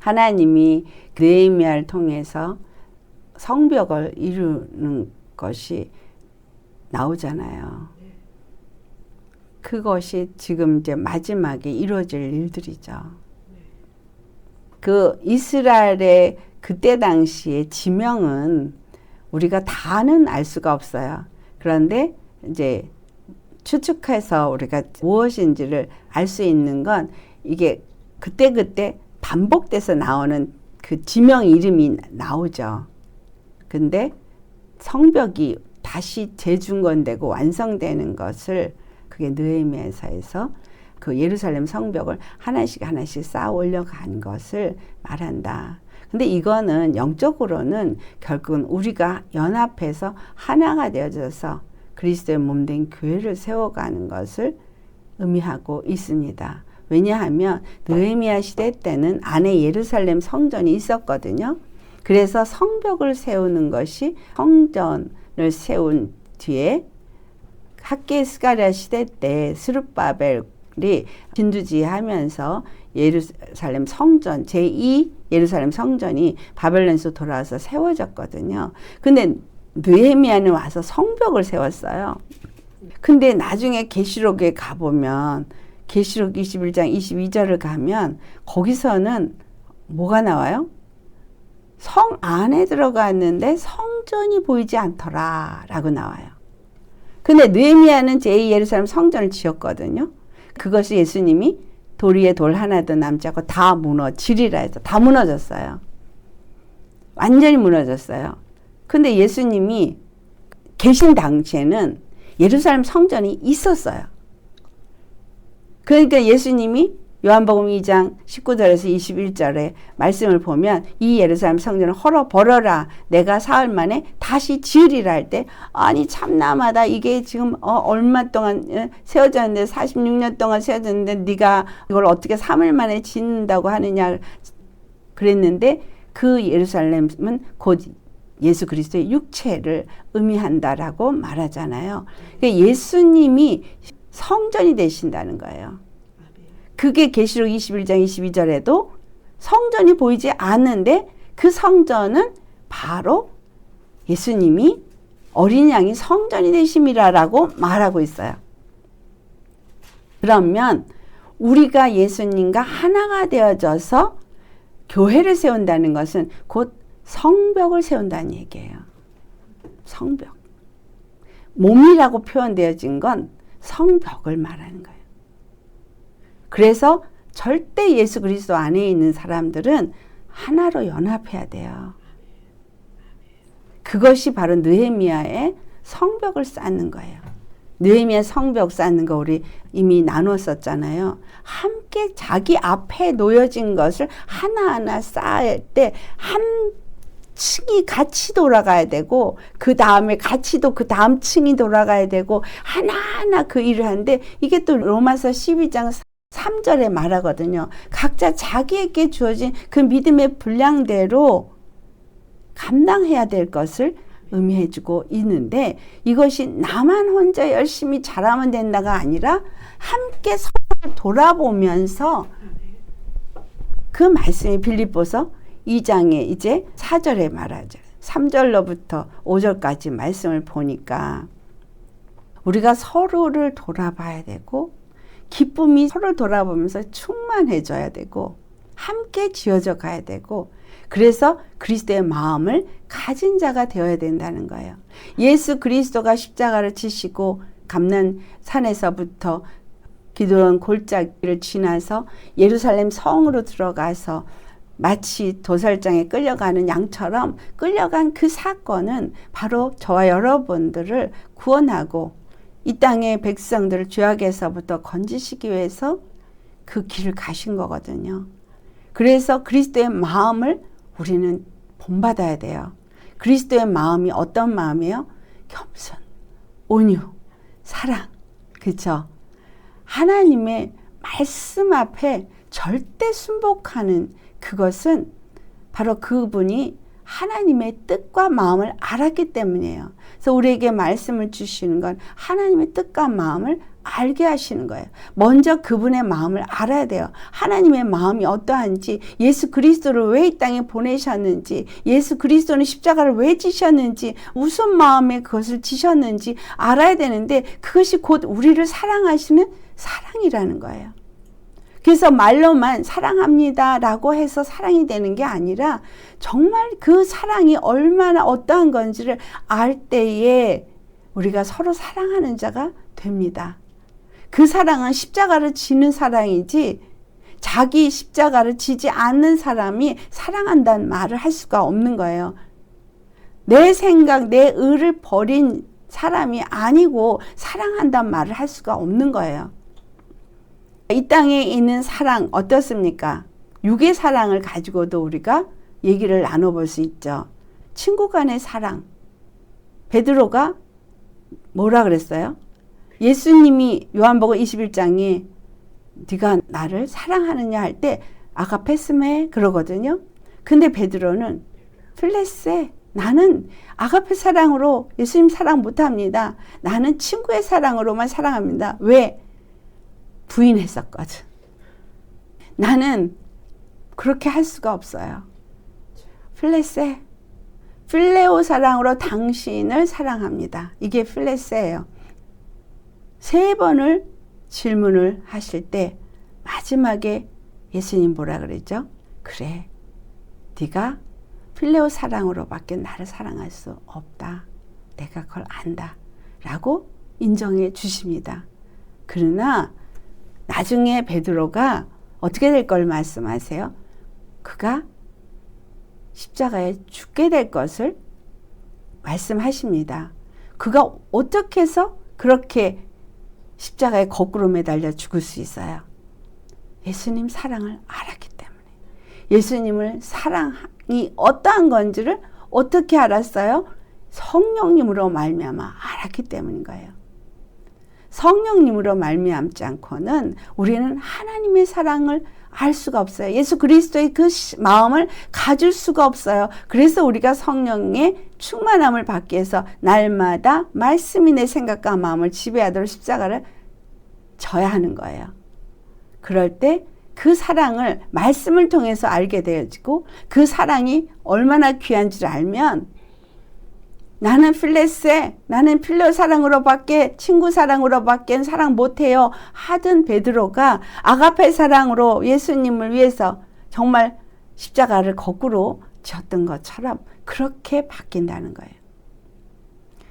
하나님이 느헤미야를 통해서 성벽을 이루는 것이 나오잖아요. 그것이 지금 이제 마지막에 이루어질 일들이죠. 그 이스라엘의 그때 당시의 지명은 우리가 다는 알 수가 없어요. 그런데 이제 추측해서 우리가 무엇인지를 알 수 있는 건 이게 그때그때 반복돼서 나오는 그 지명 이름이 나오죠. 근데 성벽이 다시 재중건되고 완성되는 것을 그게 느헤미야서에서 그 예루살렘 성벽을 하나씩 하나씩 쌓아 올려간 것을 말한다. 근데 이거는 영적으로는 결국은 우리가 연합해서 하나가 되어져서 그리스도의 몸된 교회를 세워가는 것을 의미하고 있습니다. 왜냐하면 느헤미야 시대 때는 안에 예루살렘 성전이 있었거든요. 그래서 성벽을 세우는 것이 성전을 세운 뒤에 학개 스가랴 시대 때 스룹바벨이 진두지휘하면서 예루살렘 성전 제2 예루살렘 성전이 바벨론에서 돌아와서 세워졌거든요. 근데 느헤미야는 와서 성벽을 세웠어요. 근데 나중에 계시록에 가보면 계시록 21장 22절을 가면 거기서는 뭐가 나와요? 성 안에 들어갔는데 성전이 보이지 않더라 라고 나와요. 근데 느헤미야는 제2 예루살렘 성전을 지었거든요. 그것이 예수님이 돌 위에 돌 하나도 남지 않고 다 무너지리라 해서 다 무너졌어요. 완전히 무너졌어요. 근데 예수님이 계신 당시에는 예루살렘 성전이 있었어요. 그러니까 예수님이 요한복음 2장 19절에서 21절에 말씀을 보면 이 예루살렘 성전을 헐어버려라. 내가 사흘 만에 다시 지으리라 할 때 아니 참나마다 이게 지금 얼마 동안 세워졌는데 46년 동안 세워졌는데 네가 이걸 어떻게 3일 만에 짓는다고 하느냐 그랬는데 그 예루살렘은 곧 예수 그리스도의 육체를 의미한다라고 말하잖아요. 그러니까 예수님이 성전이 되신다는 거예요. 그게 계시록 21장 22절에도 성전이 보이지 않는데 그 성전은 바로 예수님이 어린 양이 성전이 되심이라라고 말하고 있어요. 그러면 우리가 예수님과 하나가 되어져서 교회를 세운다는 것은 곧 성벽을 세운다는 얘기예요. 성벽. 몸이라고 표현되어진 건 성벽을 말하는 거예요. 그래서 절대 예수 그리스도 안에 있는 사람들은 하나로 연합해야 돼요. 그것이 바로 느헤미야의 성벽을 쌓는 거예요. 느헤미야 성벽 쌓는 거 우리 이미 나눴었잖아요. 함께 자기 앞에 놓여진 것을 하나하나 쌓을 때 한 층이 같이 돌아가야 되고 그 다음에 같이 또 그 다음 층이 돌아가야 되고 하나하나 그 일을 하는데 이게 또 로마서 12장 3절에 말하거든요. 각자 자기에게 주어진 그 믿음의 분량대로 감당해야 될 것을 의미해주고 있는데 이것이 나만 혼자 열심히 잘하면 된다가 아니라 함께 서로를 돌아보면서 그 말씀이 빌립보서 2장에 이제 4절에 말하죠. 3절로부터 5절까지 말씀을 보니까 우리가 서로를 돌아봐야 되고 기쁨이 서로 돌아보면서 충만해져야 되고 함께 지어져 가야 되고 그래서 그리스도의 마음을 가진 자가 되어야 된다는 거예요. 예수 그리스도가 십자가를 지시고 감난산에서부터 기드론 골짜기를 지나서 예루살렘 성으로 들어가서 마치 도살장에 끌려가는 양처럼 끌려간 그 사건은 바로 저와 여러분들을 구원하고 이 땅의 백성들을 죄악에서부터 건지시기 위해서 그 길을 가신 거거든요. 그래서 그리스도의 마음을 우리는 본받아야 돼요. 그리스도의 마음이 어떤 마음이에요? 겸손, 온유, 사랑, 그렇죠? 하나님의 말씀 앞에 절대 순복하는 그것은 바로 그분이 하나님의 뜻과 마음을 알았기 때문이에요. 그래서 우리에게 말씀을 주시는 건 하나님의 뜻과 마음을 알게 하시는 거예요. 먼저 그분의 마음을 알아야 돼요. 하나님의 마음이 어떠한지, 예수 그리스도를 왜 이 땅에 보내셨는지, 예수 그리스도는 십자가를 왜 지셨는지, 무슨 마음에 그것을 지셨는지 알아야 되는데, 그것이 곧 우리를 사랑하시는 사랑이라는 거예요. 그래서 말로만 사랑합니다 라고 해서 사랑이 되는 게 아니라 정말 그 사랑이 얼마나 어떠한 건지를 알 때에 우리가 서로 사랑하는 자가 됩니다. 그 사랑은 십자가를 지는 사랑이지 자기 십자가를 지지 않는 사람이 사랑한다는 말을 할 수가 없는 거예요. 내 생각, 내 의를 버린 사람이 아니고 사랑한다는 말을 할 수가 없는 거예요. 이 땅에 있는 사랑 어떻습니까? 육의 사랑을 가지고도 우리가 얘기를 나눠볼 수 있죠. 친구 간의 사랑. 베드로가 뭐라 그랬어요? 예수님이 요한복음 21장에 네가 나를 사랑하느냐 할 때 아가페스메 그러거든요. 근데 베드로는 필레세, 나는 아가페 사랑으로 예수님 사랑 못합니다. 나는 친구의 사랑으로만 사랑합니다. 왜? 부인했었거든. 나는 그렇게 할 수가 없어요. 필레세, 필레오 사랑으로 당신을 사랑합니다. 이게 필레세예요. 3번을 질문을 하실 때 마지막에 예수님 뭐라 그랬죠? 그래, 네가 필레오 사랑으로밖에 나를 사랑할 수 없다. 내가 그걸 안다. 라고 인정해 주십니다. 그러나 나중에 베드로가 어떻게 될 걸 말씀하세요? 그가 십자가에 죽게 될 것을 말씀하십니다. 그가 어떻게 해서 그렇게 십자가에 거꾸로 매달려 죽을 수 있어요? 예수님 사랑을 알았기 때문에. 예수님을 사랑이 어떠한 건지를 어떻게 알았어요? 성령님으로 말미암아 알았기 때문인 거예요. 성령님으로 말미암지 않고는 우리는 하나님의 사랑을 알 수가 없어요. 예수 그리스도의 그 마음을 가질 수가 없어요. 그래서 우리가 성령의 충만함을 받기 위해서 날마다 말씀이 내 생각과 마음을 지배하도록 십자가를 져야 하는 거예요. 그럴 때 그 사랑을 말씀을 통해서 알게 되어지고 그 사랑이 얼마나 귀한지를 알면 나는 필레세, 나는 필레오 사랑으로밖에 친구 사랑으로밖에 사랑 못해요 하던 베드로가 아가페 사랑으로 예수님을 위해서 정말 십자가를 거꾸로 졌던 것처럼 그렇게 바뀐다는 거예요.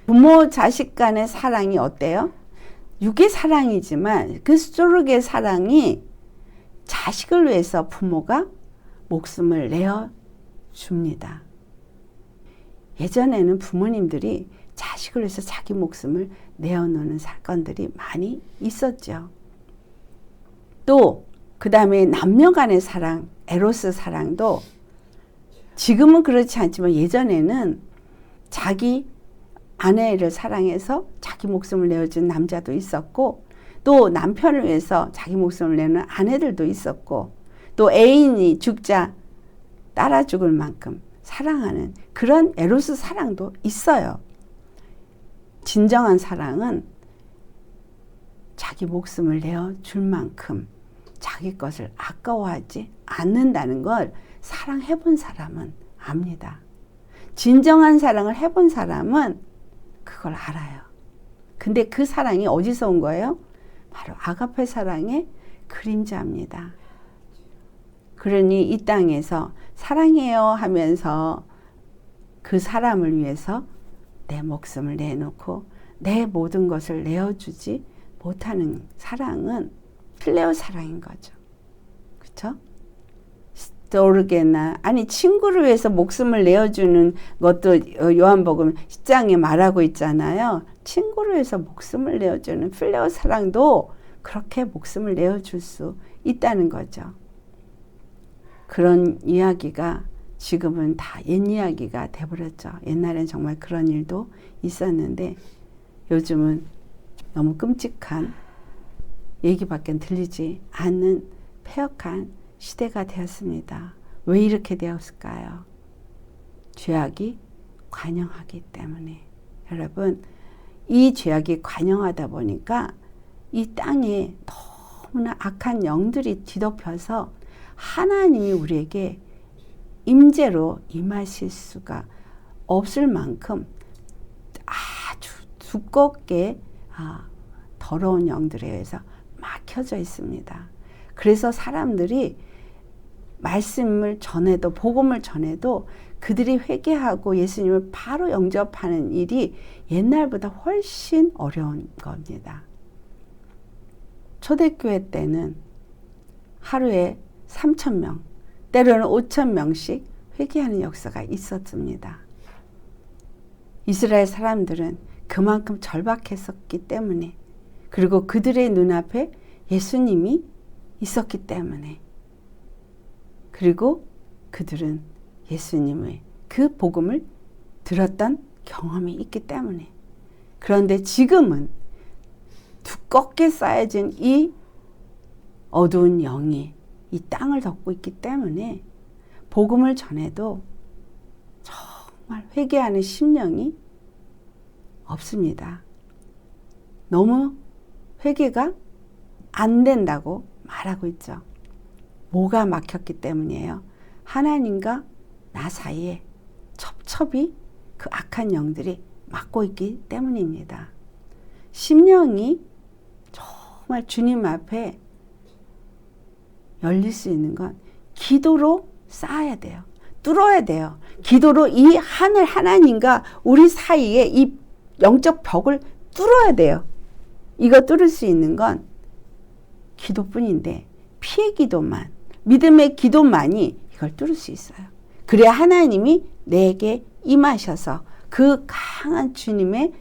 부모 자식 간의 사랑이 어때요? 육의 사랑이지만 그 수조룩의 사랑이 자식을 위해서 부모가 목숨을 내어줍니다. 예전에는 부모님들이 자식을 위해서 자기 목숨을 내어놓는 사건들이 많이 있었죠. 또 그 다음에 남녀 간의 사랑, 에로스 사랑도 지금은 그렇지 않지만 예전에는 자기 아내를 사랑해서 자기 목숨을 내어준 남자도 있었고 또 남편을 위해서 자기 목숨을 내는 아내들도 있었고 또 애인이 죽자 따라 죽을 만큼 사랑하는 그런 에로스 사랑도 있어요. 진정한 사랑은 자기 목숨을 내어줄 만큼 자기 것을 아까워하지 않는다는 걸 사랑해본 사람은 압니다. 진정한 사랑을 해본 사람은 그걸 알아요. 근데 그 사랑이 어디서 온 거예요? 바로 아가페 사랑의 그림자입니다. 그러니 이 땅에서 사랑해요 하면서 그 사람을 위해서 내 목숨을 내놓고 내 모든 것을 내어주지 못하는 사랑은 필레오 사랑인 거죠. 그렇죠? 스토르게나 아니 친구를 위해서 목숨을 내어주는 것도 요한복음 10장에 말하고 있잖아요. 친구를 위해서 목숨을 내어주는 필레오 사랑도 그렇게 목숨을 내어줄 수 있다는 거죠. 그런 이야기가 지금은 다 옛 이야기가 돼버렸죠. 옛날엔 정말 그런 일도 있었는데 요즘은 너무 끔찍한 얘기밖에 들리지 않는 폐역한 시대가 되었습니다. 왜 이렇게 되었을까요? 죄악이 관영하기 때문에. 여러분, 이 죄악이 관영하다 보니까 이 땅에 너무나 악한 영들이 뒤덮여서 하나님이 우리에게 임재로 임하실 수가 없을 만큼 아주 두껍게 더러운 영들에 의해서 막혀져 있습니다. 그래서 사람들이 말씀을 전해도, 복음을 전해도 그들이 회개하고 예수님을 바로 영접하는 일이 옛날보다 훨씬 어려운 겁니다. 초대교회 때는 하루에 3,000명, 때로는 5,000명씩 회개하는 역사가 있었습니다. 이스라엘 사람들은 그만큼 절박했었기 때문에, 그리고 그들의 눈앞에 예수님이 있었기 때문에, 그리고 그들은 예수님의 그 복음을 들었던 경험이 있기 때문에. 그런데 지금은 두껍게 쌓여진 이 어두운 영이 이 땅을 덮고 있기 때문에 복음을 전해도 정말 회개하는 심령이 없습니다. 너무 회개가 안 된다고 말하고 있죠. 뭐가 막혔기 때문이에요? 하나님과 나 사이에 첩첩이 그 악한 영들이 막고 있기 때문입니다. 심령이 정말 주님 앞에 열릴 수 있는 건 기도로 쌓아야 돼요. 뚫어야 돼요. 기도로 이 하늘 하나님과 우리 사이에 이 영적 벽을 뚫어야 돼요. 이거 뚫을 수 있는 건 기도뿐인데, 피의 기도만, 믿음의 기도만이 이걸 뚫을 수 있어요. 그래야 하나님이 내게 임하셔서 그 강한 주님의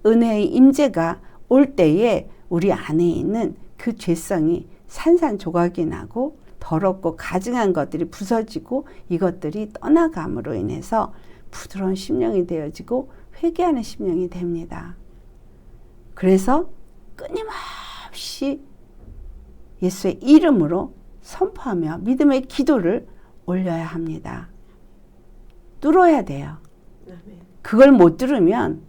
은혜의 임재가 올 때에 우리 안에 있는 그 죄성이 산산조각이 나고 더럽고 가증한 것들이 부서지고 이것들이 떠나감으로 인해서 부드러운 심령이 되어지고 회개하는 심령이 됩니다. 그래서 끊임없이 예수의 이름으로 선포하며 믿음의 기도를 올려야 합니다. 뚫어야 돼요. 그걸 못 뚫으면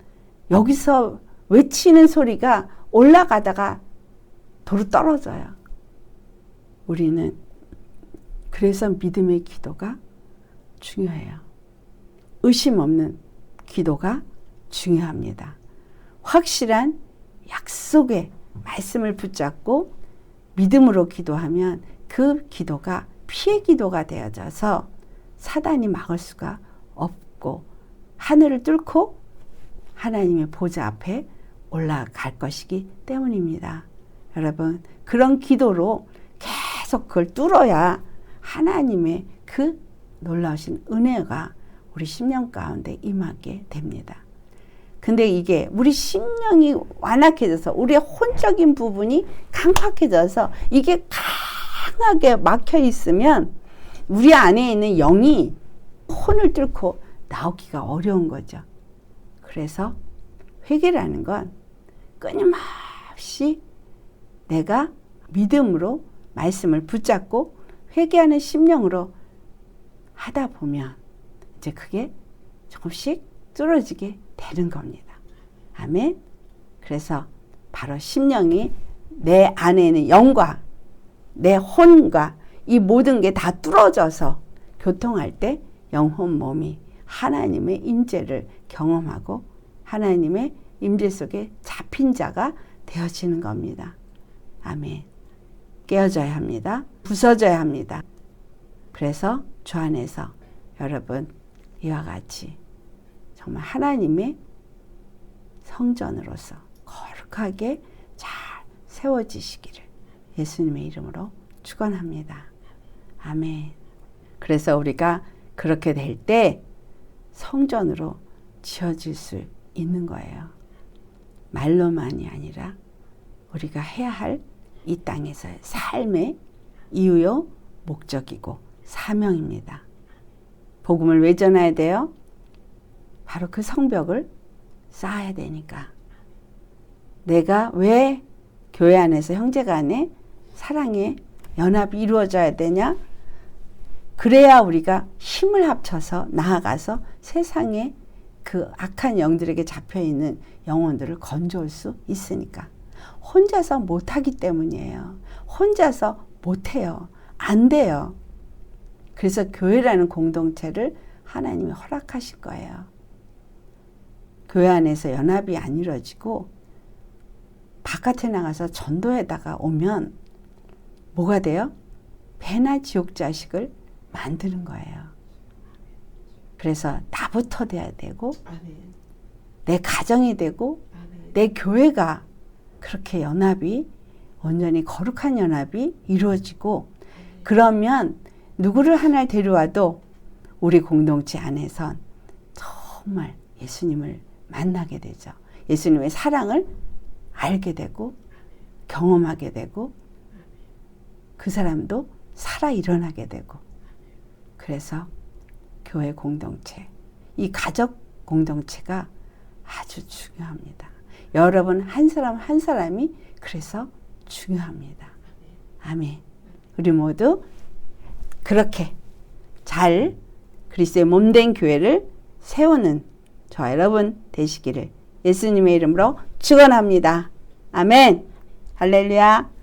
여기서 외치는 소리가 올라가다가 도로 떨어져요. 우리는 그래서 믿음의 기도가 중요해요. 의심 없는 기도가 중요합니다. 확실한 약속의 말씀을 붙잡고 믿음으로 기도하면 그 기도가 피의 기도가 되어져서 사단이 막을 수가 없고 하늘을 뚫고 하나님의 보좌 앞에 올라갈 것이기 때문입니다. 여러분, 그런 기도로 계속 그걸 뚫어야 하나님의 그 놀라우신 은혜가 우리 심령 가운데 임하게 됩니다. 근데 이게 우리 심령이 완악해져서 우리의 혼적인 부분이 강팍해져서 이게 강하게 막혀 있으면 우리 안에 있는 영이 혼을 뚫고 나오기가 어려운 거죠. 그래서 회개라는 건 끊임없이 내가 믿음으로 말씀을 붙잡고 회개하는 심령으로 하다 보면 이제 그게 조금씩 뚫어지게 되는 겁니다. 아멘. 그래서 바로 심령이 내 안에 있는 영과 내 혼과 이 모든 게 다 뚫어져서 교통할 때 영혼 몸이 하나님의 임재를 경험하고 하나님의 임재 속에 잡힌 자가 되어지는 겁니다. 아멘. 깨어져야 합니다. 부서져야 합니다. 그래서 주 안에서 여러분 이와 같이 정말 하나님의 성전으로서 거룩하게 잘 세워지시기를 예수님의 이름으로 축원합니다. 아멘. 그래서 우리가 그렇게 될 때 성전으로 지어질 수 있는 거예요. 말로만이 아니라 우리가 해야 할 이 땅에서의 삶의 이유요, 목적이고 사명입니다. 복음을 왜 전해야 돼요? 바로 그 성벽을 쌓아야 되니까. 내가 왜 교회 안에서 형제간에 사랑의 연합이 이루어져야 되냐? 그래야 우리가 힘을 합쳐서 나아가서 세상에 그 악한 영들에게 잡혀있는 영혼들을 건져올 수 있으니까. 혼자서 못하기 때문이에요. 혼자서 못해요. 안 돼요. 그래서 교회라는 공동체를 하나님이 허락하실 거예요. 교회 안에서 연합이 안 이루어지고 바깥에 나가서 전도에다가 오면 뭐가 돼요? 배나 지옥 자식을 만드는 거예요. 그래서 나부터 돼야 되고 내 가정이 되고 내 교회가 그렇게 연합이 온전히 거룩한 연합이 이루어지고 그러면 누구를 하나 데려와도 우리 공동체 안에선 정말 예수님을 만나게 되죠. 예수님의 사랑을 알게 되고 경험하게 되고 그 사람도 살아 일어나게 되고 그래서 교회 공동체, 이 가족 공동체가 아주 중요합니다. 여러분 한 사람 한 사람이 그래서 중요합니다. 아멘. 우리 모두 그렇게 잘 그리스도의 몸된 교회를 세우는 저와 여러분 되시기를 예수님의 이름으로 축원합니다. 아멘. 할렐루야.